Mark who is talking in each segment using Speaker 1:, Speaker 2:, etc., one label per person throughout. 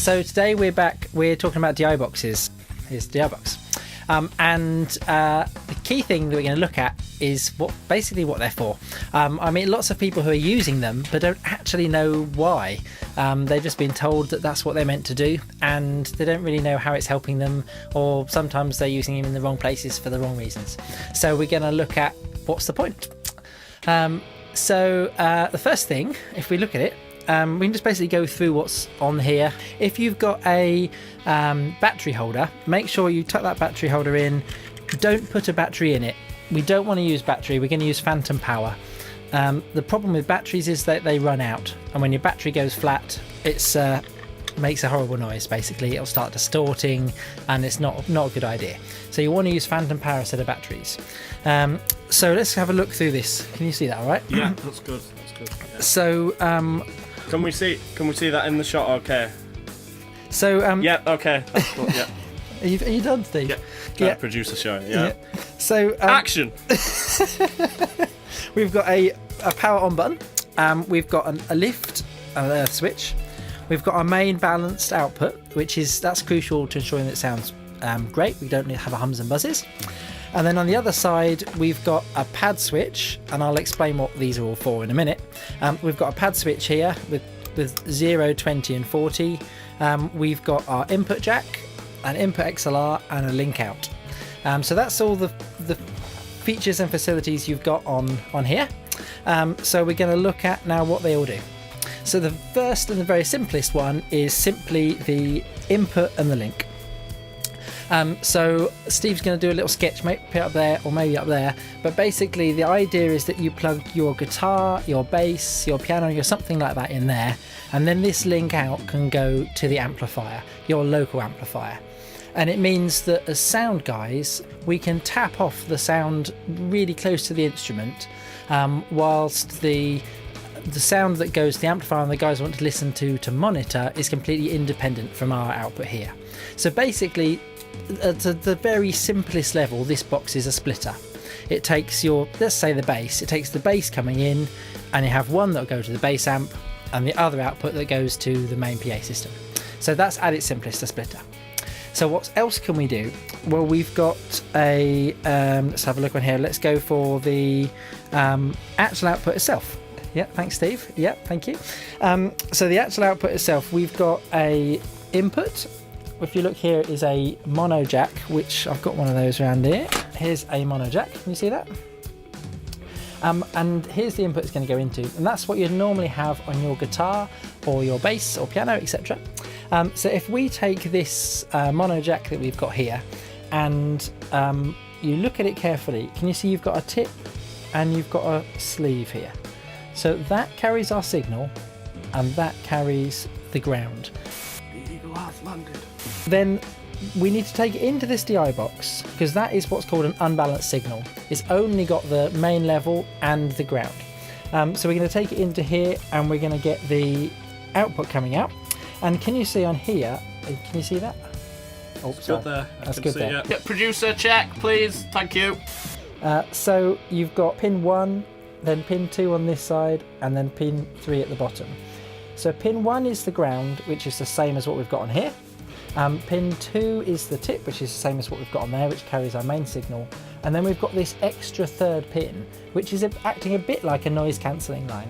Speaker 1: So today we're talking about DI boxes. Here's the DI box. The key thing that we're going to look at is what they're for. I mean, lots of people who are using them but don't actually know why. They've just been told that that's what they're meant to do, and they don't really know how it's helping them, or sometimes they're using them in the wrong places for the wrong reasons. So we're going to look at what's the point. The first thing, if we look at it, we can just basically go through what's on here. If you've got a battery holder, make sure you tuck that battery holder in. Don't put a battery in it. We don't want to use battery. We're going to use phantom power. The problem with batteries is that they run out, and when your battery goes flat, it's makes a horrible noise. Basically, it'll start distorting, and it's not a good idea. So you want to use phantom power instead of batteries. So let's have a look through this. Can you see that all right?
Speaker 2: Yeah, that's good. Yeah.
Speaker 1: So
Speaker 2: Can we see that in the shot? Okay.
Speaker 1: So
Speaker 2: yeah. Okay. That's cool. Yeah.
Speaker 1: Are you done, Steve?
Speaker 2: Yeah. Producer show. Yeah.
Speaker 1: So
Speaker 2: action.
Speaker 1: We've got a power on button. We've got a lift, an earth switch. We've got our main balanced output, that's crucial to ensuring that it sounds great. We don't need to have hums and buzzes. And then on the other side, we've got a pad switch, and I'll explain what these are all for in a minute. We've got a pad switch here with 0, 20 and 40. We've got our input jack, an input XLR and a link out. So that's all the features and facilities you've got on here. So we're going to look at now what they all do. So the first and the very simplest one is simply the input and the link. So Steve's going to do a little sketch, maybe up there or maybe up there, but basically the idea is that you plug your guitar, your bass, your piano, your something like that in there, and then this link out can go to the amplifier, your local amplifier. And it means that as sound guys, we can tap off the sound really close to the instrument, whilst the sound that goes to the amplifier and the guys want to listen to monitor is completely independent from our output here. So basically, at the very simplest level, this box is a splitter. It takes let's say the bass, it takes the bass coming in, and you have one that will go to the bass amp and the other output that goes to the main PA system. So that's at its simplest, a splitter. So what else can we do? Well, we've got let's have a look on here. Let's go for the actual output itself. Yeah, thanks Steve. Yeah, thank you. So the actual output itself, we've got a input. If you look here, is a mono jack, which I've got one of those around here. Here's a mono jack. Can you see that? And here's the input it's going to go into, and that's what you'd normally have on your guitar or your bass or piano, etc. So if we take this mono jack that we've got here, and you look at it carefully, can you see you've got a tip and you've got a sleeve here? So that carries our signal, and that carries the ground.
Speaker 2: The eagle has landed.
Speaker 1: Then we need to take it into this DI box, because that is what's called an unbalanced signal. It's only got the main level and the ground. So we're going to take it into here, and we're going to get the output coming out. And can you see on here, can you see that? Oh, sorry.
Speaker 2: Good there.
Speaker 1: That's good there.
Speaker 2: Yeah, producer check, please. Thank you.
Speaker 1: So you've got pin 1, then pin 2 on this side, and then pin 3 at the bottom. So pin 1 is the ground, which is the same as what we've got on here. Pin 2 is the tip, which is the same as what we've got on there, which carries our main signal. And then we've got this extra third pin, which is acting a bit like a noise cancelling line.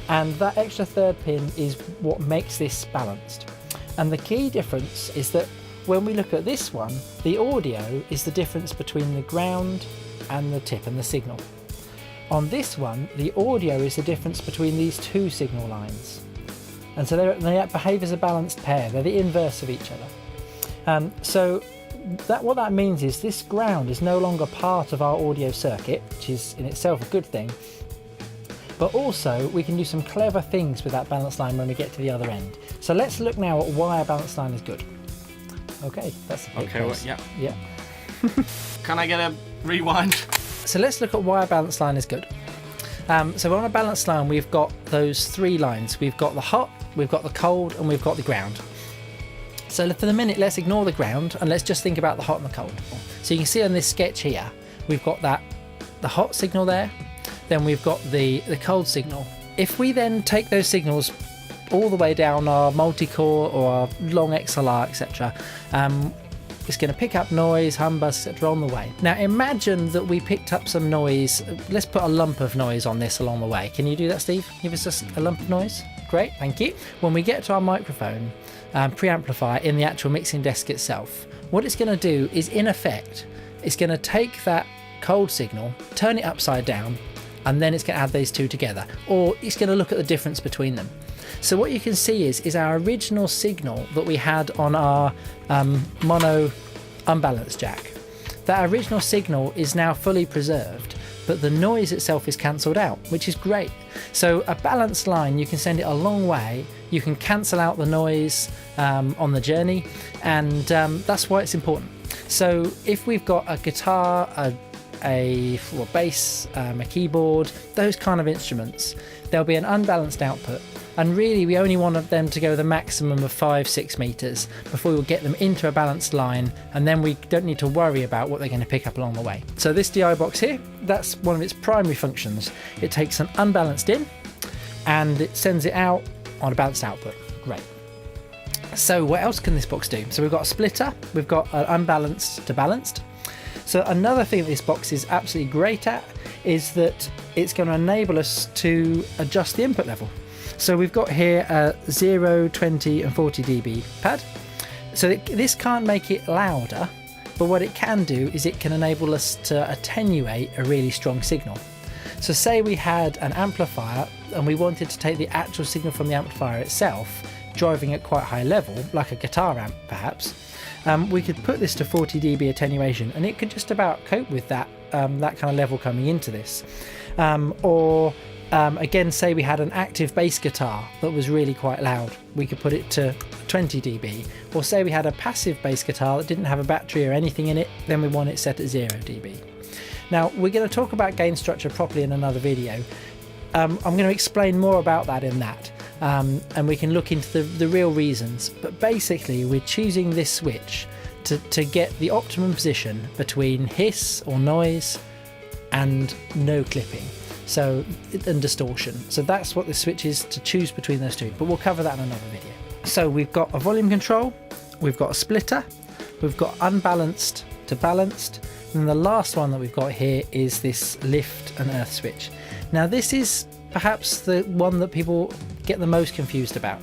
Speaker 1: And that extra third pin is what makes this balanced. And the key difference is that when we look at this one, the audio is the difference between the ground and the tip and the signal. On this one, the audio is the difference between these two signal lines. And so they behave as a balanced pair. They're the inverse of each other. So what that means is this ground is no longer part of our audio circuit, which is in itself a good thing. But also we can do some clever things with that balance line when we get to the other end. So let's look now at why a balance line is good. Okay, that's a big case. Yeah.
Speaker 2: Can I get a rewind?
Speaker 1: So let's look at why a balance line is good. So on a balance line, we've got those 3 lines. We've got the hot, we've got the cold, and we've got the ground. So for the minute, let's ignore the ground and let's just think about the hot and the cold. So you can see on this sketch here, we've got the hot signal there, then we've got the cold signal. If we then take those signals all the way down our multi-core or our long XLR, etc. It's going to pick up noise, hum, buzz, etc. on the way. Now imagine that we picked up some noise. Let's put a lump of noise on this along the way. Can you do that, Steve? Give us just a lump of noise. Great, thank you. When we get to our microphone preamplifier in the actual mixing desk itself, what it's going to do is, in effect, it's going to take that cold signal, turn it upside down, and then it's going to add these two together, or it's going to look at the difference between them. So what you can see is our original signal that we had on our mono unbalanced jack. That original signal is now fully preserved, but the noise itself is cancelled out, which is great. So a balanced line, you can send it a long way, you can cancel out the noise on the journey, and that's why it's important. So if we've got a guitar, a bass, a keyboard, those kind of instruments, there'll be an unbalanced output, and really we only want them to go the maximum of 5-6 meters before we'll get them into a balanced line, and then we don't need to worry about what they're going to pick up along the way. So this DI box here, that's one of its primary functions. It takes an unbalanced in and it sends it out on a balanced output. Great. So what else can this box do? So we've got a splitter, we've got an unbalanced to balanced. So another thing that this box is absolutely great at is that it's going to enable us to adjust the input level. So we've got here a 0, 20 and 40 dB pad. So this can't make it louder, but what it can do is it can enable us to attenuate a really strong signal. So say we had an amplifier and we wanted to take the actual signal from the amplifier itself, driving at quite high level, like a guitar amp perhaps, we could put this to 40 dB attenuation and it could just about cope with that that kind of level coming into this. Again, say we had an active bass guitar that was really quite loud, we could put it to 20 dB. Or say we had a passive bass guitar that didn't have a battery or anything in it, then we want it set at 0 dB. Now we're going to talk about gain structure properly in another video. I'm going to explain more about that in that, and we can look into the real reasons, but basically we're choosing this switch to get the optimum position between hiss or noise and no clipping, so and distortion. So that's what the switch is, to choose between those two, but we'll cover that in another video. So we've got a volume control, we've got a splitter, we've got unbalanced to balanced, and the last one that we've got here is this lift and earth switch. Now this is perhaps the one that people get the most confused about,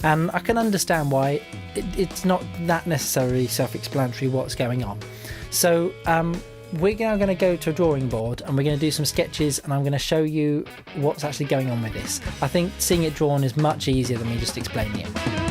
Speaker 1: and I can understand why. It's not that necessarily self-explanatory what's going on. So we're now going to go to a drawing board and we're going to do some sketches, and I'm going to show you what's actually going on with this. I think seeing it drawn is much easier than me just explaining it.